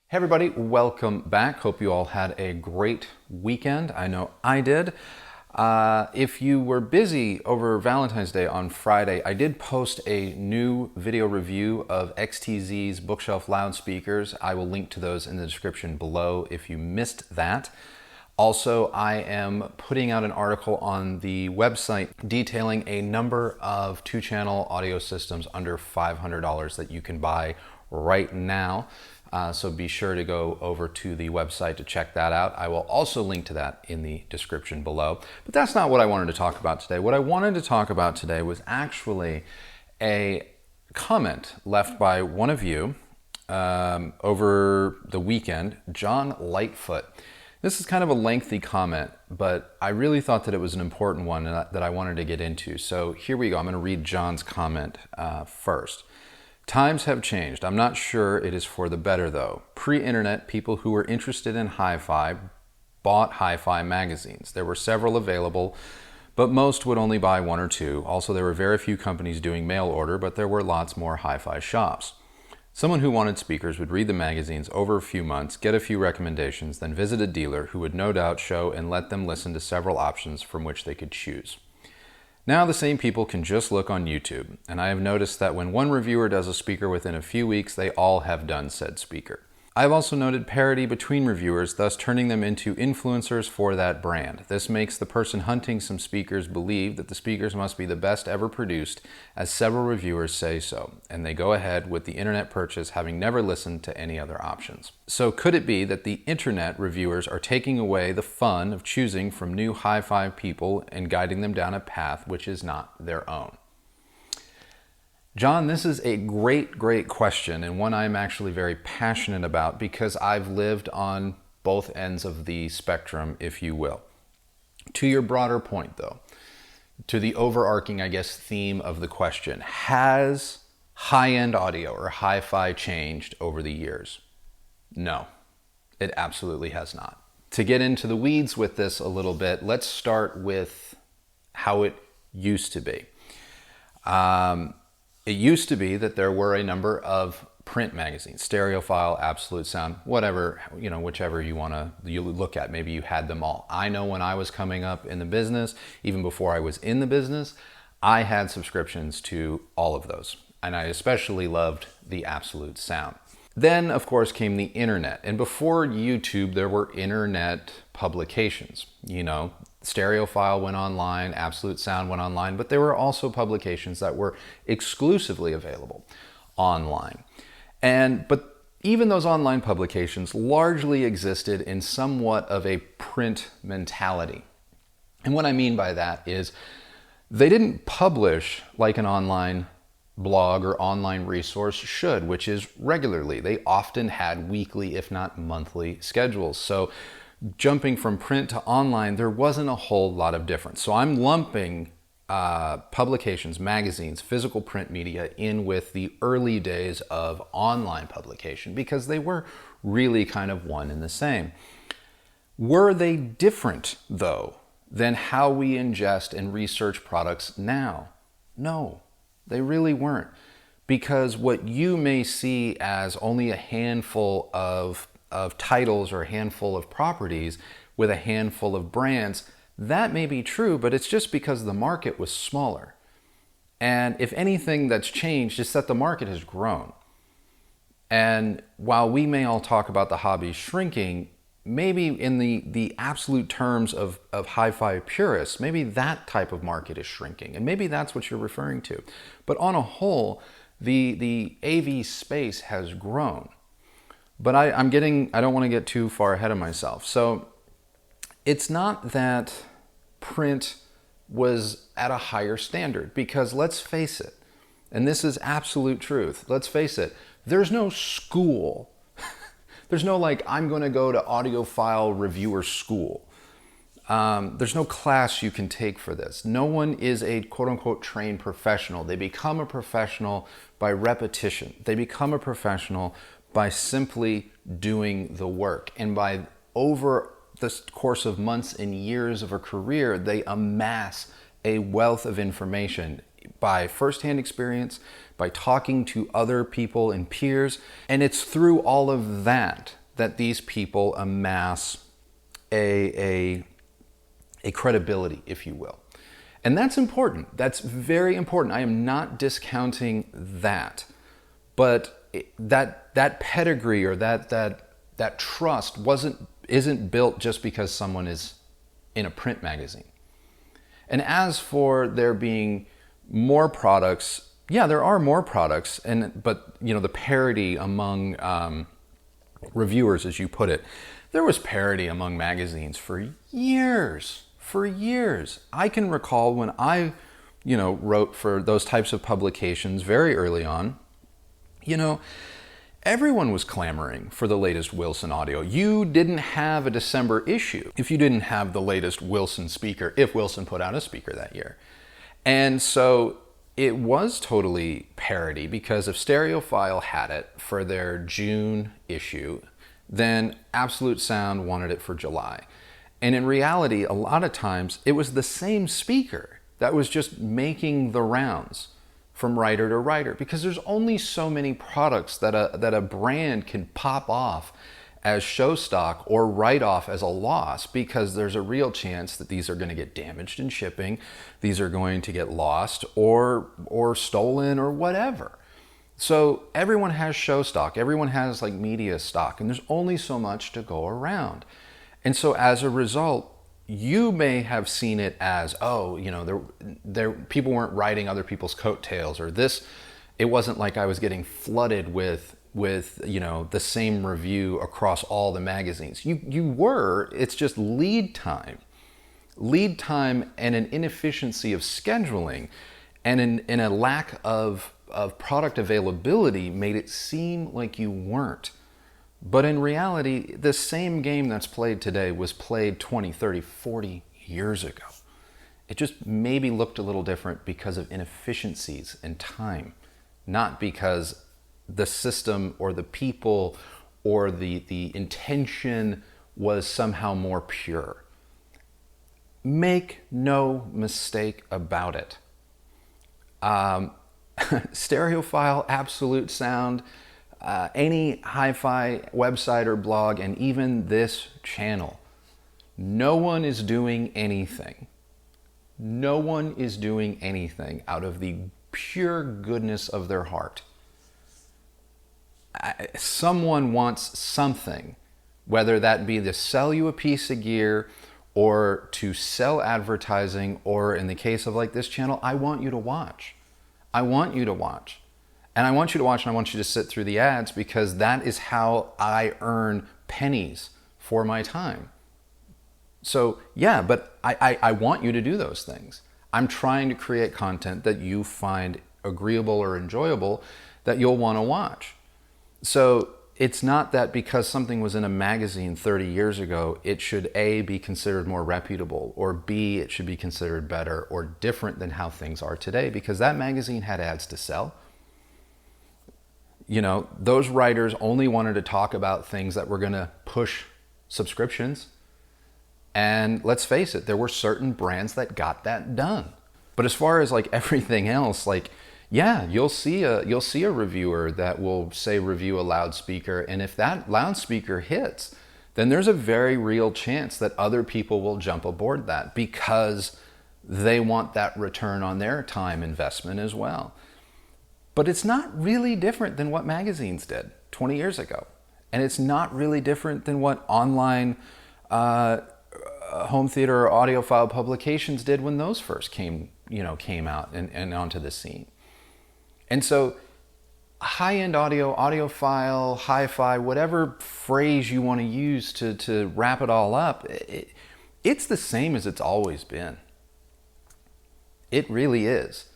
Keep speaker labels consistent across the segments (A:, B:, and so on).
A: Hey everybody, welcome back. Hope you all had a great weekend. I know I did. If you were busy over Valentine's Day on Friday, I did post a new video review of XTZ's bookshelf loudspeakers. I will link to those in the description below if you missed that. Also, I am putting out an article on the website detailing a number of two-channel audio systems under $500 that you can buy right now. So be sure to go over to the website to check that out. I will also link to that in the description below. But that's not what I wanted to talk about today. What I wanted to talk about today was actually a comment left by one of you over the weekend, John Lightfoot. This is kind of a lengthy comment, but I really thought that it was an important one that I wanted to get into. So here we go. I'm going to read John's comment first. Times have changed. I'm not sure it is for the better though. Pre-internet, people who were interested in HiFi bought HiFi magazines. There were several available, but most would only buy one or two. Also, there were very few companies doing mail order, but there were lots more HiFi shops. Someone who wanted speakers would read the magazines over a few months, get a few recommendations, then visit a dealer who would no doubt show and let them listen to several options from which they could choose. Now the same people can just look on YouTube, and I have noticed that when one reviewer does a speaker within a few weeks, they all have done said speaker. I've also noted parity between reviewers, thus turning them into influencers for that brand. This makes the person hunting some speakers believe that the speakers must be the best ever produced, as several reviewers say so, and they go ahead with the internet purchase having never listened to any other options. So could it be that the internet reviewers are taking away the fun of choosing from new HiFi people and guiding them down a path which is not their own? John, this is a great question, and one I'm actually very passionate about because I've lived on both ends of the spectrum, if you will. To your broader point though, to the overarching, I guess, theme of the question, has high-end audio or hi-fi changed over the years? No, it absolutely has not. To get into the weeds with this a little bit, let's start with how it used to be. It used to be that there were a number of print magazines, Audiophile, Absolute Sound, whatever, whichever you look at. Maybe you had them all. I know when I was coming up in the business, even before I was in the business, I had subscriptions to all of those. And I especially loved the Absolute Sound. Then, of course, came the internet. And before YouTube, there were internet publications. Audiophile went online, Absolute Sound went online, but there were also publications that were exclusively available online. But even those online publications largely existed in somewhat of a print mentality. And what I mean by that is they didn't publish like an online blog or online resource should, which is regularly. They often had weekly, if not monthly, schedules. So jumping from print to online, there wasn't a whole lot of difference. So I'm lumping publications, magazines, physical print media in with the early days of online publication because they were really kind of one and the same. Were they different, though, than how we ingest and research products now? No, they really weren't. Because what you may see as only a handful of titles or a handful of properties with a handful of brands, that may be true, but it's just because the market was smaller. And if anything that's changed is that the market has grown. And while we may all talk about the hobby shrinking, maybe in the absolute terms of hi-fi purists, maybe that type of market is shrinking. And maybe that's what you're referring to. But on a whole, the AV space has grown. But I don't want to get too far ahead of myself. So it's not that print was at a higher standard, because let's face it, and this is absolute truth, let's face it, there's no school. There's no I'm going to go to audiophile reviewer school. There's no class you can take for this. No one is a quote-unquote trained professional. They become a professional by repetition. They become a professional by simply doing the work. And by over the course of months and years of a career, they amass a wealth of information by firsthand experience, by talking to other people and peers. And it's through all of that that these people amass a credibility, if you will. And that's important. That's very important. I am not discounting that. But that pedigree or that trust isn't built just because someone is in a print magazine. And as for there being more products, yeah, there are more products, but the parity among reviewers, as you put it, there was parity among magazines for years. For years. I can recall when I, wrote for those types of publications very early on, everyone was clamoring for the latest Wilson audio. You didn't have a December issue if you didn't have the latest Wilson speaker, if Wilson put out a speaker that year. And so it was totally parity, because if Stereophile had it for their June issue, then Absolute Sound wanted it for July. And in reality, a lot of times it was the same speaker that was just making the rounds from writer to writer, because there's only so many products that a brand can pop off as show stock or write off as a loss, because there's a real chance that these are going to get damaged in shipping, these are going to get lost or stolen or whatever. So everyone has show stock, everyone has like media stock, and there's only so much to go around. And so as a result, you may have seen it as, people weren't writing other people's coattails, or this, it wasn't like I was getting flooded with the same review across all the magazines. You were, it's just lead time and an inefficiency of scheduling and a lack of product availability made it seem like you weren't. But in reality, the same game that's played today was played 20, 30, 40 years ago. It just maybe looked a little different because of inefficiencies and time, not because the system or the people or the intention was somehow more pure. Make no mistake about it. Stereophile, Absolute Sound, any HiFi website or blog, and even this channel, no one is doing anything. No one is doing anything out of the pure goodness of their heart. Someone wants something, whether that be to sell you a piece of gear or to sell advertising, or in the case of like this channel, I want you to watch. I want you to watch. And I want you to watch, and I want you to sit through the ads, because that is how I earn pennies for my time. So yeah, but I want you to do those things. I'm trying to create content that you find agreeable or enjoyable that you'll want to watch. So it's not that because something was in a magazine 30 years ago, it should A, be considered more reputable, or B, it should be considered better or different than how things are today, because that magazine had ads to sell. Those writers only wanted to talk about things that were going to push subscriptions. And let's face it, there were certain brands that got that done. But as far as like everything else, like, yeah, you'll see a reviewer that will say review a loudspeaker. And if that loudspeaker hits, then there's a very real chance that other people will jump aboard that, because they want that return on their time investment as well. But it's not really different than what magazines did 20 years ago. And it's not really different than what online home theater or audiophile publications did when those first came out and onto the scene. And so high-end audio, audiophile, HiFi, whatever phrase you want to use to wrap it all up, it's the same as it's always been. It really is.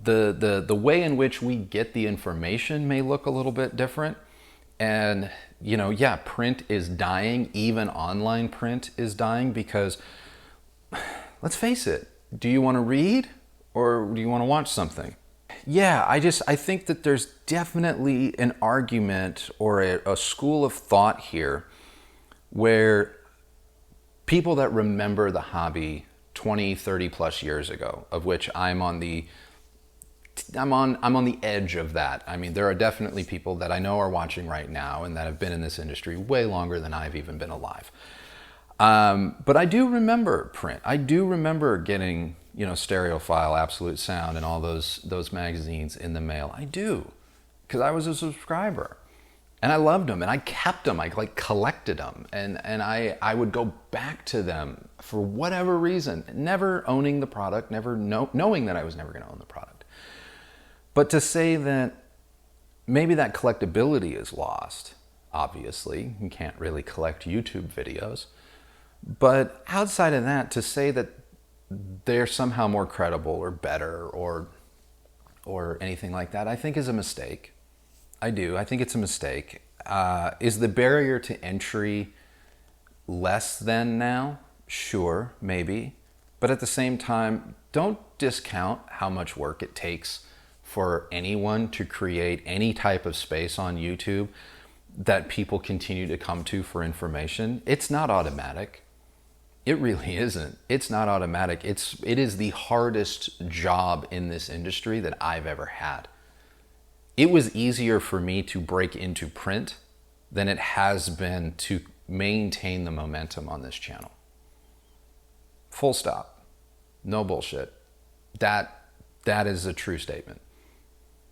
A: The way in which we get the information may look a little bit different. And, yeah, print is dying. Even online print is dying, because let's face it, do you want to read or do you want to watch something? Yeah, I think that there's definitely an argument or a school of thought here where people that remember the hobby 20, 30 plus years ago, of which I'm on the I'm on the edge of that. I mean, there are definitely people that I know are watching right now and that have been in this industry way longer than I've even been alive. But I do remember print. I do remember getting, Stereophile, Absolute Sound, and all those magazines in the mail. I do, because I was a subscriber. And I loved them, and I kept them. I collected them, and I would go back to them for whatever reason, never owning the product, never knowing that I was never going to own the product. But to say that maybe that collectability is lost, obviously, you can't really collect YouTube videos. But outside of that, to say that they're somehow more credible or better or anything like that, I think is a mistake. I do. I think it's a mistake. Is the barrier to entry less than now? Sure, maybe. But at the same time, don't discount how much work it takes for anyone to create any type of space on YouTube that people continue to come to for information. It's not automatic. It really isn't. It's not automatic. It is the hardest job in this industry that I've ever had. It was easier for me to break into print than it has been to maintain the momentum on this channel. Full stop. No bullshit. That is a true statement.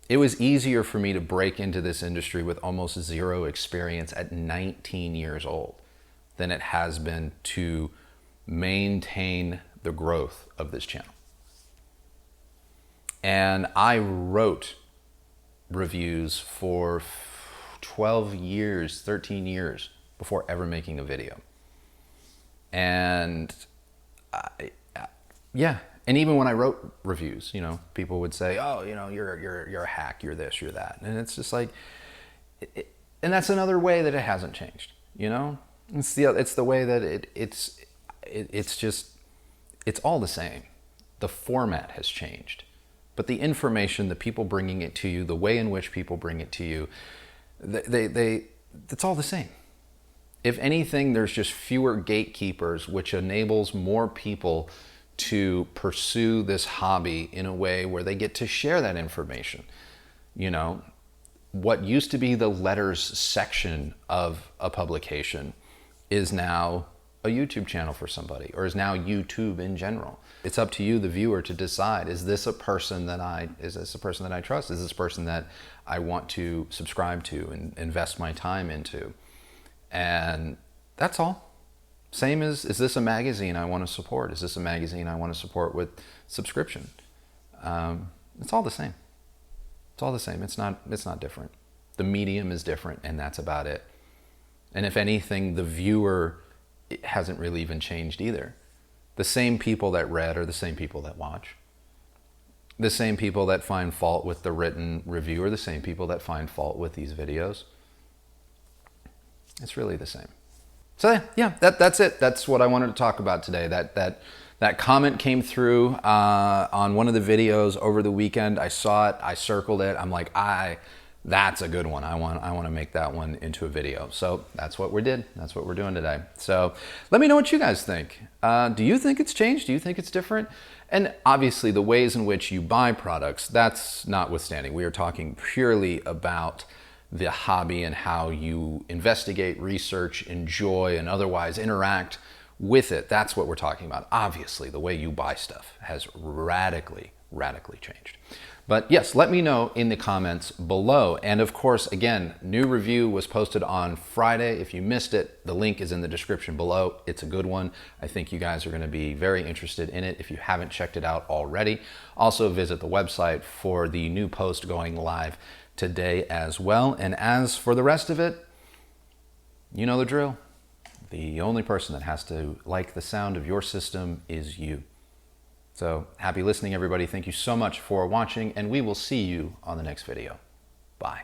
A: It was easier for me to break into this industry with almost zero experience at 19 years old than it has been to maintain the growth of this channel. And I wrote reviews for 12 years, 13 years before ever making a video. And yeah, and even when I wrote reviews, people would say, "Oh, you're a hack, you're this, you're that," and it's just like, and that's another way that it hasn't changed. It's the way that it's all the same. The format has changed, but the information, the people bringing it to you, the way in which people bring it to you, it's all the same. If anything, there's just fewer gatekeepers, which enables more people to pursue this hobby in a way where they get to share that information. What used to be the letters section of a publication is now a YouTube channel for somebody, or is now YouTube in general. It's up to you, the viewer, to decide, is this a person that I trust? Is this a person that I want to subscribe to and invest my time into? And that's all. Same as, is this a magazine I want to support? Is this a magazine I want to support with subscription? It's all the same. It's all the same. It's not different. The medium is different, and that's about it. And if anything, the viewer, it hasn't really even changed either. The same people that read are the same people that watch. The same people that find fault with the written review are the same people that find fault with these videos. It's really the same. So yeah, that's it. That's what I wanted to talk about today. That comment came through on one of the videos over the weekend. I saw it. I circled it. I'm like, that's a good one. I want to make that one into a video. So that's what we did. That's what we're doing today. So let me know what you guys think. Do you think it's changed? Do you think it's different? And obviously the ways in which you buy products, that's notwithstanding. We are talking purely about the hobby and how you investigate, research, enjoy, and otherwise interact with it. That's what we're talking about. Obviously, the way you buy stuff has radically changed. But yes, let me know in the comments below. And of course, again, new review was posted on Friday. If you missed it, the link is in the description below. It's a good one. I think you guys are going to be very interested in it if you haven't checked it out already. Also visit the website for the new post going live today as well. And as for the rest of it, you know the drill. The only person that has to like the sound of your system is you. So happy listening, everybody. Thank you so much for watching, and we will see you on the next video. Bye.